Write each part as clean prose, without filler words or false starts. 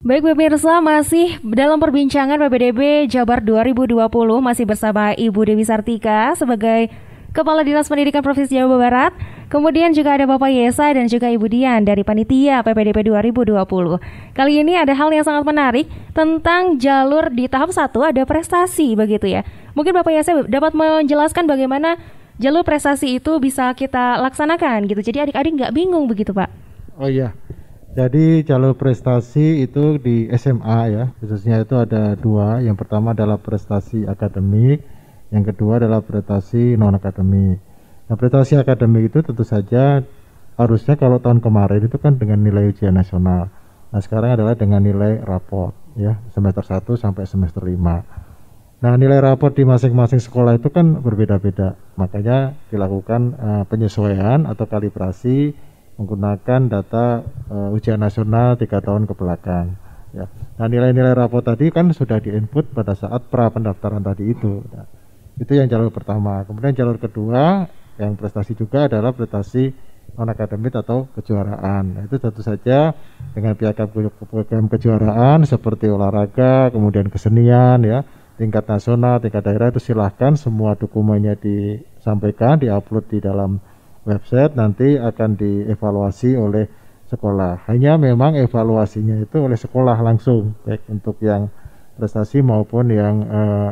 Baik pemirsa, masih dalam perbincangan PPDB Jabar 2020 masih bersama Ibu Dewi Sartika sebagai Kepala Dinas Pendidikan Provinsi Jawa Barat. Kemudian juga ada Bapak Yesa dan juga Ibu Dian dari Panitia PPDB 2020. Kali ini ada hal yang sangat menarik tentang jalur di tahap 1 ada prestasi begitu ya. Mungkin Bapak Yesa dapat menjelaskan bagaimana jalur prestasi itu bisa kita laksanakan gitu. Jadi adik-adik nggak bingung begitu Pak. Oh iya, jadi jalur prestasi itu di SMA ya, khususnya itu ada dua. Yang pertama adalah prestasi akademik, yang kedua adalah prestasi non akademik. Nah, prestasi akademik itu tentu saja harusnya kalau tahun kemarin itu kan dengan nilai ujian nasional. Nah, sekarang adalah dengan nilai raport ya, semester 1 sampai semester 5. Nah, nilai raport di masing-masing sekolah itu kan berbeda-beda. Makanya dilakukan penyesuaian atau kalibrasi menggunakan data ujian nasional 3 tahun ke belakang ya. Nah, nilai-nilai rapor tadi kan sudah diinput pada saat pra pendaftaran tadi itu. Nah, itu yang jalur pertama. Kemudian jalur kedua yang prestasi juga adalah prestasi non akademik atau kejuaraan. Nah, itu tentu saja dengan piagam kejuaraan seperti olahraga, kemudian kesenian ya, tingkat nasional, tingkat daerah, itu silahkan semua dokumennya disampaikan, diupload di dalam website, nanti akan dievaluasi oleh sekolah. Hanya memang evaluasinya itu oleh sekolah langsung, baik untuk yang prestasi maupun yang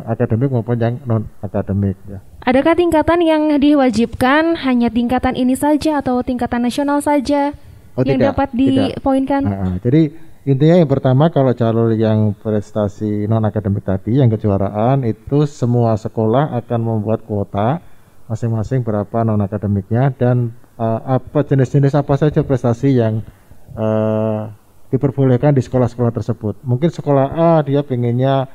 akademik maupun yang non akademik ya. Adakah tingkatan yang diwajibkan hanya tingkatan ini saja atau tingkatan nasional saja yang tidak, dapat dipoinkan? Jadi intinya yang pertama, kalau jalur yang prestasi non akademik tadi, yang kejuaraan, itu semua sekolah akan membuat kuota masing-masing berapa non akademiknya dan apa jenis-jenis apa saja prestasi yang diperbolehkan di sekolah-sekolah tersebut. Mungkin sekolah A dia pengennya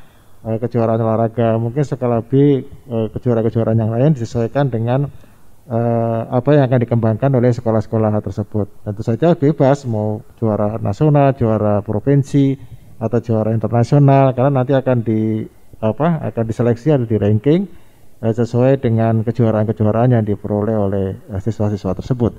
kejuaraan olahraga, mungkin sekolah B kejuaraan-kejuaraan yang lain disesuaikan dengan apa yang akan dikembangkan oleh sekolah-sekolah tersebut. Tentu saja bebas mau juara nasional, juara provinsi atau juara internasional, karena nanti akan diseleksi atau di ranking sesuai dengan kejuaraan-kejuaraan yang diperoleh oleh siswa-siswa tersebut.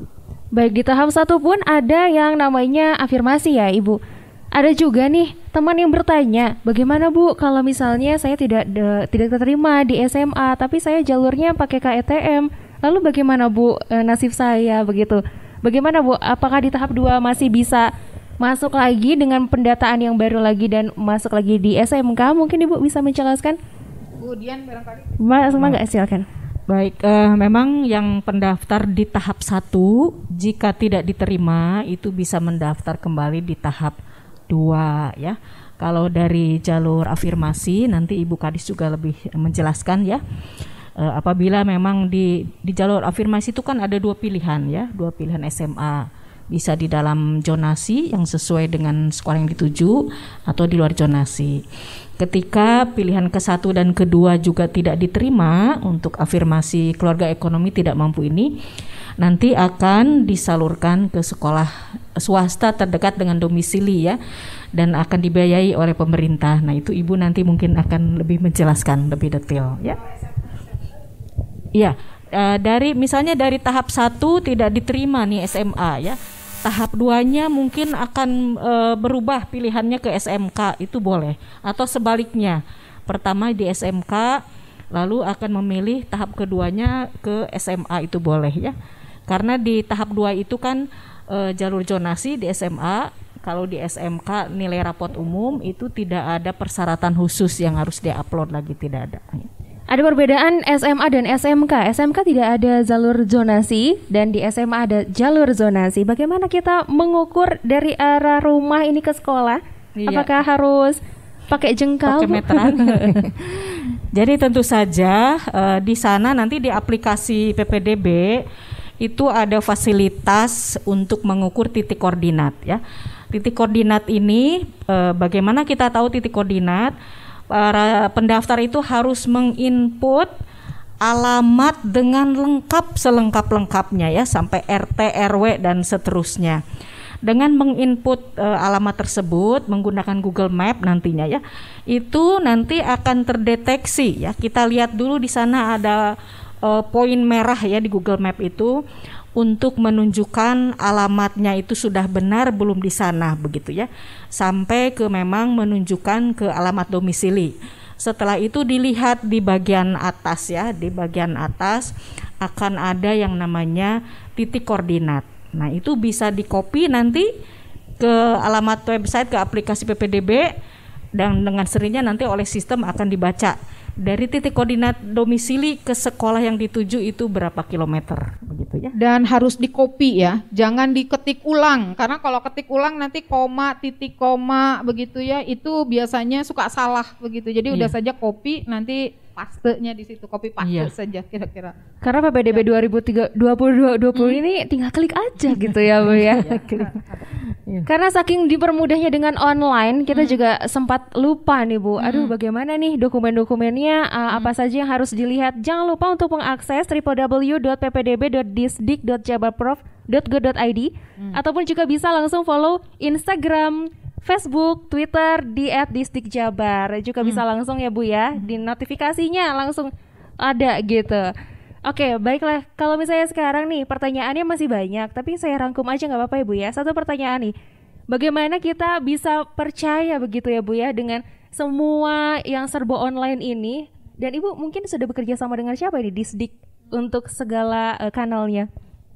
Baik, di tahap 1 pun ada yang namanya afirmasi ya Ibu. Ada juga nih teman yang bertanya, bagaimana Bu kalau misalnya saya tidak terima di SMA tapi saya jalurnya pakai KETM, lalu bagaimana Bu nasib saya begitu? Bagaimana Bu, apakah di tahap 2 masih bisa masuk lagi dengan pendataan yang baru lagi dan masuk lagi di SMK? Mungkin Ibu bisa menjelaskan? Kemudian barangkali Nggak, silakan. baik, memang yang pendaftar di tahap 1 jika tidak diterima itu bisa mendaftar kembali di tahap 2 ya. Kalau dari jalur afirmasi nanti Ibu Kadis juga lebih menjelaskan ya. Apabila memang di jalur afirmasi itu kan ada 2 pilihan ya, 2 pilihan SMA. Bisa di dalam zonasi yang sesuai dengan sekolah yang dituju atau di luar zonasi. Ketika pilihan ke-1 dan ke-2 juga tidak diterima untuk afirmasi keluarga ekonomi tidak mampu ini, nanti akan disalurkan ke sekolah swasta terdekat dengan domisili ya, dan akan dibiayai oleh pemerintah. Nah, itu Ibu nanti mungkin akan lebih menjelaskan lebih detail ya. Iya, misalnya dari tahap 1 tidak diterima nih SMA ya. Tahap 2-nya mungkin akan berubah pilihannya ke SMK, itu boleh. Atau sebaliknya, pertama di SMK lalu akan memilih tahap keduanya ke SMA, itu boleh ya. Karena di tahap 2 itu kan jalur zonasi di SMA, kalau di SMK nilai raport umum itu tidak ada persyaratan khusus yang harus diupload lagi, tidak ada. Ada perbedaan SMA dan SMK. SMK tidak ada jalur zonasi dan di SMA ada jalur zonasi. Bagaimana kita mengukur dari arah rumah ini ke sekolah? Iya. Apakah harus pakai jengkal? Pakai meteran. Jadi tentu saja di sana nanti di aplikasi PPDB itu ada fasilitas untuk mengukur titik koordinat ya. Titik koordinat ini bagaimana kita tahu titik koordinat? Para pendaftar itu harus menginput alamat dengan lengkap selengkap-lengkapnya ya, sampai RT, RW dan seterusnya. Dengan menginput alamat tersebut menggunakan Google Map nantinya ya, itu nanti akan terdeteksi ya. Kita lihat dulu di sana ada poin merah ya di Google Map itu untuk menunjukkan alamatnya itu sudah benar belum di sana begitu ya, sampai ke memang menunjukkan ke alamat domisili. Setelah itu dilihat di bagian atas ya, di bagian atas akan ada yang namanya titik koordinat. Nah itu bisa di-copy nanti ke alamat website, ke aplikasi PPDB, dan dengan sendirinya nanti oleh sistem akan dibaca dari titik koordinat domisili ke sekolah yang dituju itu berapa kilometer begitu ya. Dan harus di-copy ya, jangan diketik ulang, karena kalau ketik ulang nanti koma, titik koma begitu ya, itu biasanya suka salah begitu. Jadi udah saja copy, nanti pastenya di situ, copy paste saja kira-kira. Karena PPDB 2020 ini tinggal klik aja gitu ya Bu ya. Karena saking dipermudahnya dengan online, kita juga sempat lupa nih Bu. Aduh, bagaimana nih dokumen-dokumennya, apa saja yang harus dilihat. Jangan lupa untuk mengakses www.ppdb.disdik.jabarprof.go.id ataupun juga bisa langsung follow Instagram, Facebook, Twitter di @disdikjabar. Juga bisa langsung ya Bu ya, di notifikasinya langsung ada gitu. Oke, baiklah. Kalau misalnya sekarang nih pertanyaannya masih banyak, tapi saya rangkum aja nggak apa-apa ya Bu ya. Satu pertanyaan nih, bagaimana kita bisa percaya begitu ya Bu ya dengan semua yang serba online ini? Dan Ibu mungkin sudah bekerja sama dengan siapa ini Disdik untuk segala kanalnya?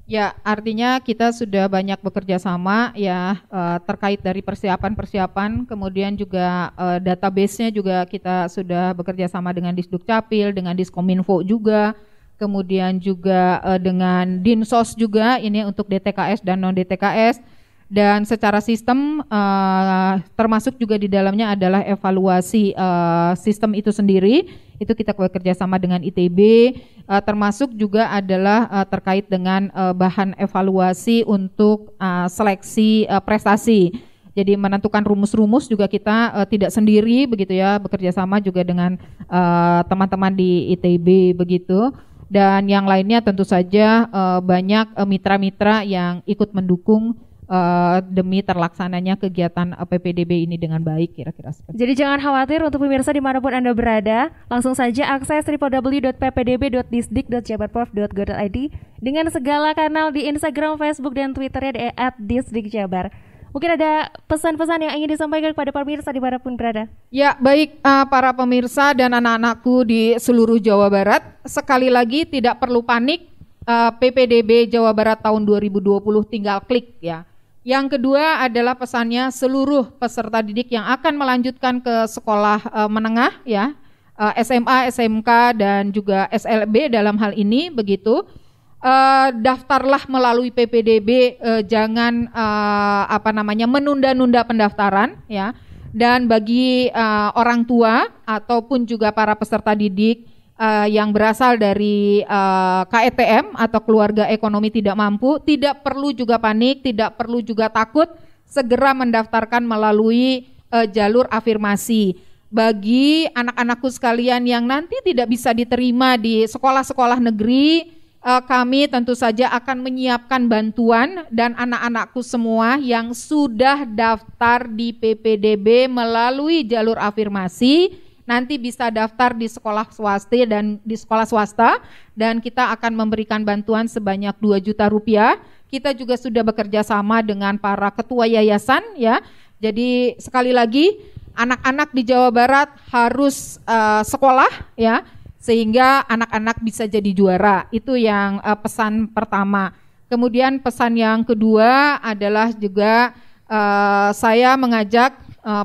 Ya, artinya kita sudah banyak bekerja sama ya, terkait dari persiapan-persiapan, kemudian juga database-nya juga kita sudah bekerja sama dengan Disdukcapil, dengan Diskominfo juga, kemudian juga dengan Dinsos juga ini untuk DTKS dan non-DTKS, dan secara sistem termasuk juga di dalamnya adalah evaluasi sistem itu sendiri. Itu kita bekerja sama dengan ITB, termasuk juga adalah terkait dengan bahan evaluasi untuk seleksi prestasi. Jadi menentukan rumus-rumus juga kita tidak sendiri begitu ya, bekerja sama juga dengan teman-teman di ITB begitu. Dan yang lainnya tentu saja banyak mitra-mitra yang ikut mendukung demi terlaksananya kegiatan PPDB ini dengan baik, kira-kira seperti itu. Jadi jangan khawatir untuk pemirsa dimanapun Anda berada, langsung saja akses www.ppdb.disdik.jabarprof.go.id dengan segala kanal di Instagram, Facebook, dan Twitternya di @disdikjabar. Mungkin ada pesan-pesan yang ingin disampaikan kepada pemirsa dimanapun berada. Ya, baik para pemirsa dan anak-anakku di seluruh Jawa Barat, sekali lagi tidak perlu panik, PPDB Jawa Barat tahun 2020 tinggal klik ya. Yang kedua adalah pesannya seluruh peserta didik yang akan melanjutkan ke sekolah menengah ya, SMA, SMK dan juga SLB dalam hal ini begitu. Daftarlah melalui PPDB, jangan menunda-nunda pendaftaran ya. Dan bagi orang tua ataupun juga para peserta didik yang berasal dari KETM atau keluarga ekonomi tidak mampu, tidak perlu juga panik, tidak perlu juga takut, segera mendaftarkan melalui jalur afirmasi. Bagi anak-anakku sekalian yang nanti tidak bisa diterima di sekolah-sekolah negeri, kami tentu saja akan menyiapkan bantuan, dan anak-anakku semua yang sudah daftar di PPDB melalui jalur afirmasi nanti bisa daftar di sekolah swasta dan kita akan memberikan bantuan sebanyak 2 juta rupiah. Kita juga sudah bekerja sama dengan para ketua yayasan ya. Jadi sekali lagi anak-anak di Jawa Barat harus sekolah ya, sehingga anak-anak bisa jadi juara. Itu yang pesan pertama. Kemudian pesan yang kedua adalah juga saya mengajak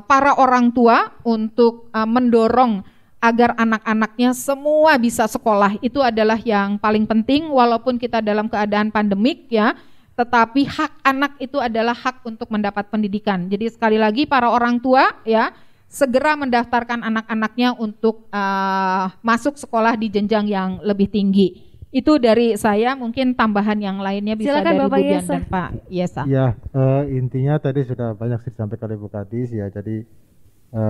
para orang tua untuk mendorong agar anak-anaknya semua bisa sekolah. Itu adalah yang paling penting, walaupun kita dalam keadaan pandemik ya, tetapi hak anak itu adalah hak untuk mendapat pendidikan. Jadi sekali lagi para orang tua ya, segera mendaftarkan anak-anaknya untuk masuk sekolah di jenjang yang lebih tinggi. Itu dari saya, mungkin tambahan yang lainnya bisa silakan dari Bapak Bu Dian dan Pak Yesa. Ya, intinya tadi sudah banyak disampaikan oleh Bu Kadis ya. Jadi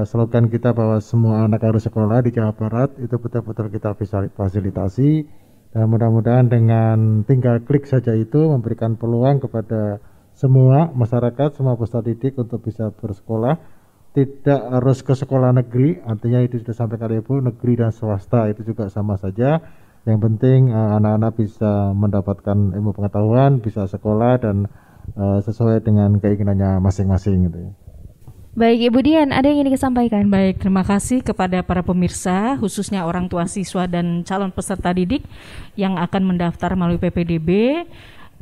slogan kita bahwa semua anak harus sekolah di Jawa Barat itu betul-betul kita fasilitasi, dan mudah-mudahan dengan tinggal klik saja itu memberikan peluang kepada semua masyarakat, semua peserta didik untuk bisa bersekolah. Tidak harus ke sekolah negeri, artinya itu sudah sampai kali Bu, negeri dan swasta itu juga sama saja. Yang penting anak-anak bisa mendapatkan ilmu pengetahuan, bisa sekolah dan sesuai dengan keinginannya masing-masing gitu ya. Baik, Ibu Dian, ada yang ingin disampaikan? Baik, terima kasih kepada para pemirsa, khususnya orang tua siswa dan calon peserta didik yang akan mendaftar melalui PPDB.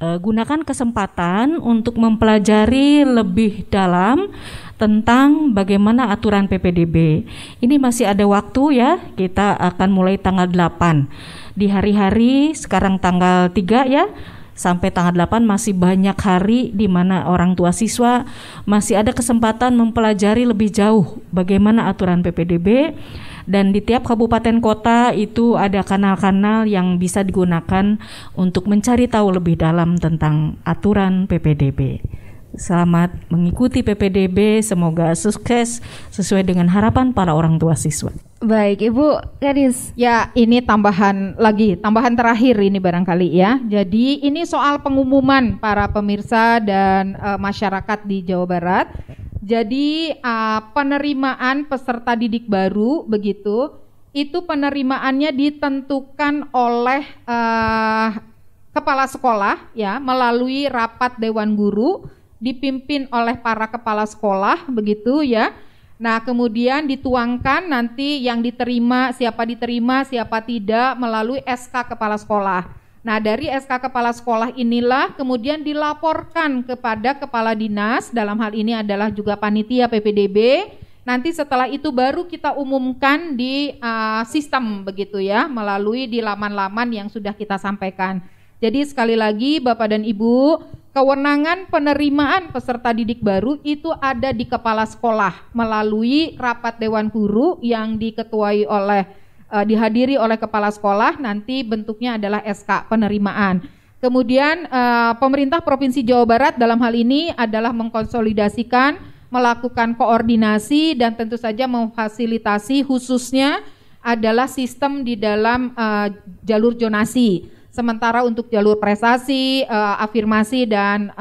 Gunakan kesempatan untuk mempelajari lebih dalam tentang bagaimana aturan PPDB. Ini masih ada waktu ya, kita akan mulai tanggal 8. Di hari-hari sekarang tanggal 3 ya, sampai tanggal 8 masih banyak hari di mana orang tua siswa masih ada kesempatan mempelajari lebih jauh bagaimana aturan PPDB. Dan di tiap kabupaten kota itu ada kanal-kanal yang bisa digunakan untuk mencari tahu lebih dalam tentang aturan PPDB. Selamat mengikuti PPDB, semoga sukses sesuai dengan harapan para orang tua siswa. Baik, Ibu Gadis. Ya, ini tambahan terakhir ini barangkali ya. Jadi ini soal pengumuman para pemirsa dan masyarakat di Jawa Barat. Jadi penerimaan peserta didik baru begitu, itu penerimaannya ditentukan oleh kepala sekolah ya, melalui rapat dewan guru dipimpin oleh para kepala sekolah begitu ya. Nah, kemudian dituangkan nanti yang diterima, siapa tidak melalui SK kepala sekolah. Nah, dari SK kepala sekolah inilah kemudian dilaporkan kepada kepala dinas, dalam hal ini adalah juga panitia PPDB. Nanti setelah itu baru kita umumkan di sistem begitu ya, melalui di laman-laman yang sudah kita sampaikan. Jadi sekali lagi Bapak dan Ibu, kewenangan penerimaan peserta didik baru itu ada di kepala sekolah melalui rapat dewan guru yang diketuai oleh dihadiri oleh kepala sekolah, nanti bentuknya adalah SK penerimaan. Kemudian pemerintah Provinsi Jawa Barat dalam hal ini adalah mengkonsolidasikan, melakukan koordinasi dan tentu saja memfasilitasi, khususnya adalah sistem di dalam jalur zonasi. Sementara untuk jalur prestasi, afirmasi dan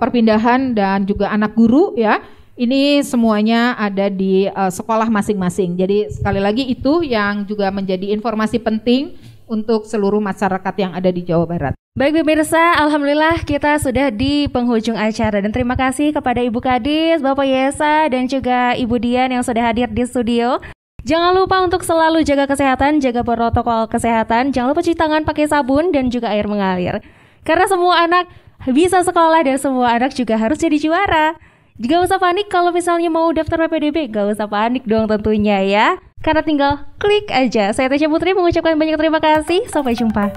perpindahan dan juga anak guru ya, ini semuanya ada di sekolah masing-masing. Jadi sekali lagi itu yang juga menjadi informasi penting untuk seluruh masyarakat yang ada di Jawa Barat. Baik pemirsa, alhamdulillah kita sudah di penghujung acara dan terima kasih kepada Ibu Kadis, Bapak Yesa dan juga Ibu Dian yang sudah hadir di studio. Jangan lupa untuk selalu jaga kesehatan, jaga protokol kesehatan, jangan lupa cuci tangan pakai sabun dan juga air mengalir. Karena semua anak bisa sekolah dan semua anak juga harus jadi juara. Gak usah panik kalau misalnya mau daftar PPDB, gak usah panik dong tentunya ya. Karena tinggal klik aja. Saya Tesya Putri mengucapkan banyak terima kasih. Sampai jumpa.